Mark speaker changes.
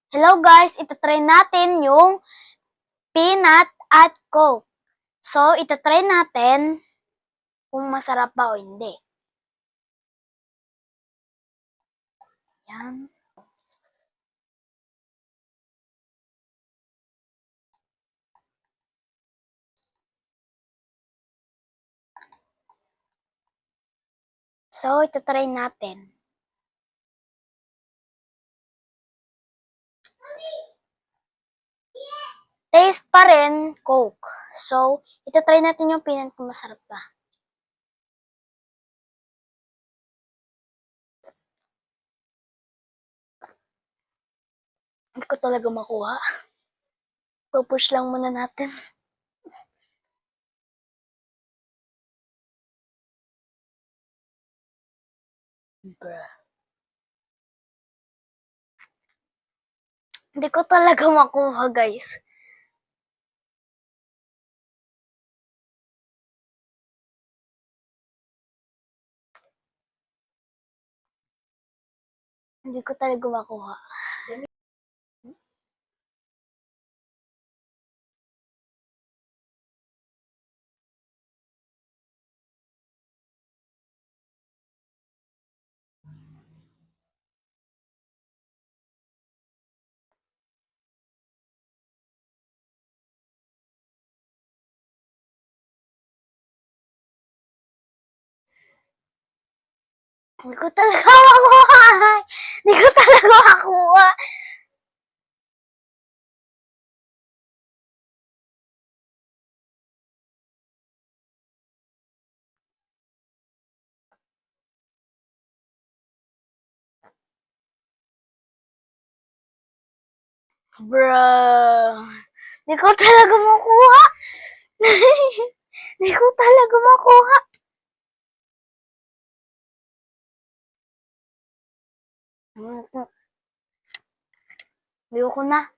Speaker 1: Hello guys, itatry natin yung peanut at coke. So, itatry natin kung masarap ba o hindi. Yan. So, itatry natin. Taste pa rin coke. So, itatry natin yung peanut kung masarap ba. Hindi ko talaga makuha. Pupush lang muna natin. Bruh. Hindi ko talaga makuha, guys. Hindi ko talaga makuha. Hindi ko talaga makuha. Hindi ko talaga makuha. Bruh. Hindi ko talaga makuha. Hindi ko talaga makuha. Ayoko na.